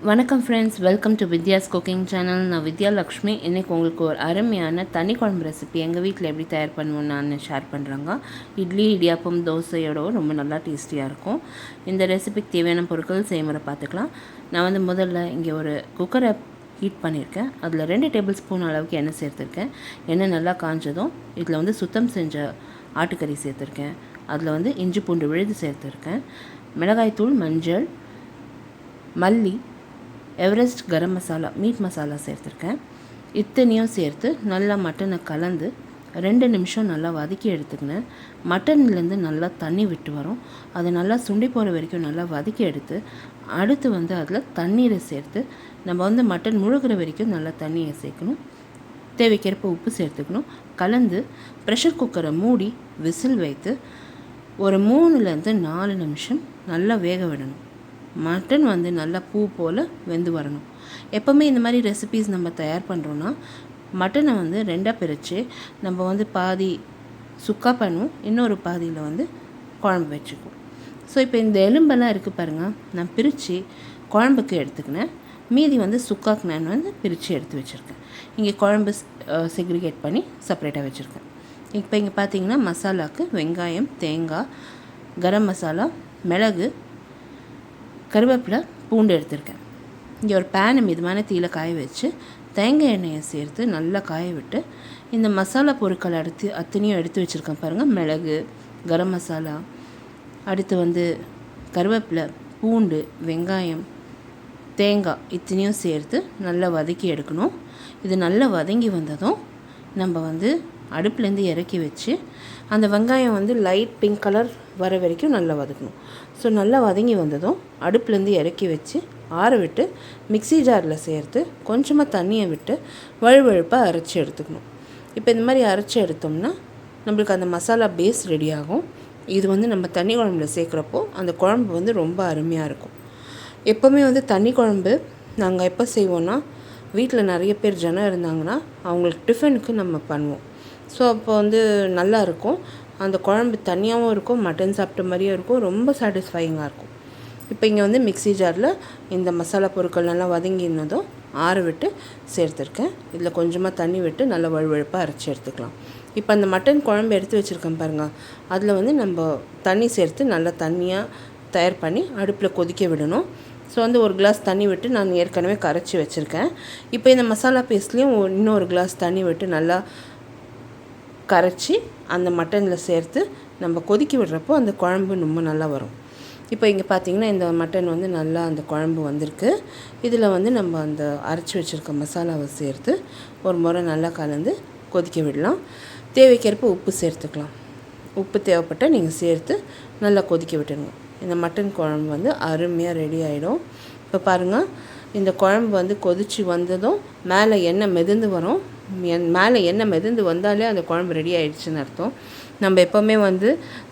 வணக்கம் friends, welcome to Vidya's cooking channel. நான் வித்யா லக்ஷ்மி. இன்றைக்கி உங்களுக்கு ஒரு அருமையான தனி குழம்பு ரெசிபி எங்கள் வீட்டில் எப்படி தயார் பண்ணுவோன்னு நான் ஷேர் பண்ணுறேங்க. இட்லி, இடியாப்பம், தோசையோடவும் ரொம்ப நல்லா டேஸ்டியாக இருக்கும். இந்த ரெசிபிக்கு தேவையான பொருட்கள் செய்முறை பார்த்துக்கலாம். நான் முதல்ல இங்கே ஒரு குக்கரை ஹீட் பண்ணியிருக்கேன். அதில் 2 டேபிள் ஸ்பூன் அளவுக்கு எண்ணெய் சேர்த்துருக்கேன். எண்ணெய் நல்லா காஞ்சதும் இதில் சுத்தம் செஞ்ச ஆட்டுக்கறி சேர்த்துருக்கேன். அதில் இஞ்சி பூண்டு விழுது சேர்த்துருக்கேன். மிளகாய்த்தூள், மஞ்சள், மல்லி, எவரெஸ்ட் கரம் மசாலா, மீட் மசாலா சேர்த்துருக்கேன். இத்தனையும் சேர்த்து நல்லா மட்டனை கலந்து 2 நிமிஷம் நல்லா வதக்கி எடுத்துக்கினேன். மட்டன்லேருந்து நல்லா தண்ணி விட்டு வரும். அதை நல்லா சுண்டி போகிற வரைக்கும் நல்லா வதக்கி எடுத்து அடுத்து அதில் தண்ணீரை சேர்த்து நம்ம மட்டன் முழுகிற வரைக்கும் நல்லா தண்ணியை சேர்க்கணும். தேவைக்கேற்ப உப்பு சேர்த்துக்கணும். கலந்து ப்ரெஷர் குக்கரை மூடி விசில் வைத்து ஒரு 3லேருந்து 4 நிமிஷம் நல்லா வேக விடணும். மட்டன் நல்லா பூ போல் வெந்து வரணும். எப்போவுமே இந்த மாதிரி ரெசிபீஸ் நம்ம தயார் பண்ணுறோன்னா மட்டனை 2ஆக பிரித்து நம்ம பாதி சுக்கா பண்ணுவோம், இன்னொரு பாதியில் குழம்பு வச்சுக்குவோம். ஸோ இப்போ இந்த எலும்பெல்லாம் இருக்குது பாருங்கள், நான் பிரித்து குழம்புக்கு எடுத்துக்கினேன். மீதி சுக்காக்கு நான் பிரித்து எடுத்து வச்சுருக்கேன். இங்கே குழம்பு செக்ரிகேட் பண்ணி செப்பரேட்டாக வச்சுருக்கேன். இப்போ இங்கே பார்த்தீங்கன்னா மசாலாவுக்கு வெங்காயம், தேங்காய், கரம் மசாலா, மிளகு, கருவேப்பிலை, பூண்டு எடுத்திருக்கேன். இங்கே ஒரு பேனை மிதமான தீயில காய வச்சு தேங்காய் எண்ணெயை சேர்த்து நல்லா காய விட்டு இந்த மசாலா பொருட்களை அத்தனையும் எடுத்து வச்சுருக்கேன் பாருங்கள். மிளகு, கரம் மசாலா, அடுத்து கருவேப்பிலை, பூண்டு, வெங்காயம், தேங்காய் இத்தனையும் சேர்த்து நல்லா வதக்கி எடுக்கணும். இது நல்லா வதங்கி வந்ததும் நம்ம அடுப்புலேருந்து இறக்கி வச்சு அந்த வெங்காயம் லைட் பிங்க் கலர் வர வரைக்கும் நல்லா வதக்கணும். ஸோ நல்லா வதங்கி வந்ததும் அடுப்புலேருந்து இறக்கி வச்சு ஆற விட்டு மிக்ஸி ஜாரில் சேர்த்து கொஞ்சமாக தண்ணியை விட்டு வழுவழுப்பாக அரைச்சி எடுத்துக்கணும். இப்போ இந்த மாதிரி அரைச்சி எடுத்தோம்னா நம்மளுக்கு அந்த மசாலா பேஸ் ரெடி ஆகும். இது நம்ம தண்ணி குழம்புல சேர்க்குறப்போ அந்த குழம்பு ரொம்ப அருமையாக இருக்கும். எப்போவுமே தண்ணி குழம்பு நாங்கள் எப்போ செய்வோன்னா வீட்டில் நிறைய பேர் ஜனம் இருந்தாங்கன்னா அவங்களுக்கு டிஃபனுக்கு நம்ம பண்ணுவோம். ஸோ அப்போ நல்லாயிருக்கும். அந்த குழம்பு தனியாகவும் இருக்கும், மட்டன் சாப்பிட்ட மாதிரியும் இருக்கும், ரொம்ப சாட்டிஸ்ஃபையிங்காக இருக்கும். இப்போ இங்கே மிக்ஸி ஜாரில் இந்த மசாலா பொருட்கள் நல்லா வதங்கினதும் ஆற விட்டு சேர்த்துருக்கேன். இதில் கொஞ்சமாக தண்ணி விட்டு நல்லா வழுவழுப்பாக அரைச்சி எடுத்துக்கலாம். இப்போ அந்த மட்டன் குழம்பு எடுத்து வச்சுருக்கேன் பாருங்கள், அதில் நம்ம தண்ணி சேர்த்து நல்லா தண்ணியாக தயார் பண்ணி அடுப்பில் கொதிக்க விடணும். ஸோ ஒரு கிளாஸ் தண்ணி விட்டு நான் ஏற்கனவே கரைச்சி வச்சுருக்கேன். இப்போ இந்த மசாலா பேஸ்ட்லேயும் இன்னொரு கிளாஸ் தண்ணி விட்டு நல்லா கரைச்சி அந்த மட்டனில் சேர்த்து நம்ம கொதிக்க விடுறப்போ அந்த குழம்பு ரொம்ப நல்லா வரும். இப்போ இங்கே பார்த்திங்கன்னா இந்த மட்டன் நல்லா அந்த குழம்பு வந்திருக்கு. இதில் நம்ம அந்த அரைச்சி வச்சுருக்க மசாலாவை சேர்த்து ஒரு முறை நல்லா கலந்து கொதிக்க விடலாம். தேவைக்கேற்ப உப்பு சேர்த்துக்கலாம். உப்பு தேவைப்பட்டால் நீங்கள் சேர்த்து நல்லா கொதிக்க விட்டுருங்க. இந்த மட்டன் குழம்பு அருமையாக ரெடி ஆகிடும். இப்போ பாருங்கள், இந்த குழம்பு கொதித்து வந்ததும் மேலே எண்ணெய் மிதந்து வரும். மேலே எண்ணெய் மிதந்து வந்தாலே அந்த குழம்பு ரெடி ஆகிடுச்சுன்னு அர்த்தம். நம்ம எப்போவுமே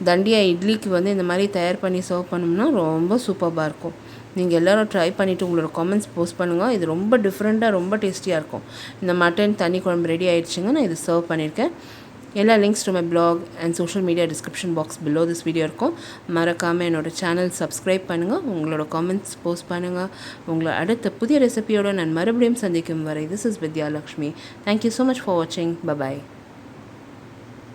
தண்டியா இட்லிக்கு இந்த மாதிரி தயார் பண்ணி சர்வ் பண்ணோம்னா ரொம்ப சூப்பராக இருக்கும். நீங்கள் எல்லோரும் ட்ரை பண்ணிவிட்டு உங்களோட கமெண்ட்ஸ் போஸ்ட் பண்ணுங்கள். இது ரொம்ப டிஃப்ரெண்ட்டாக ரொம்ப டேஸ்டியாக இருக்கும். இந்த மட்டன் தனி குழம்பு ரெடி ஆகிடுச்சுங்க. நான் இது சர்வ் பண்ணியிருக்கேன். எல்லா links to my blog and social media description box below this video இருக்கும். மறக்காமல் என்னோடய சேனல் சப்ஸ்கிரைப் பண்ணுங்கள். உங்களோட காமெண்ட்ஸ் போஸ்ட் பண்ணுங்கள். உங்களை அடுத்த புதிய ரெசிபியோடு நான் மறுபடியும் சந்திக்கும் வரை, this is Vidya Lakshmi. Thank you so much for வாட்சிங். பை.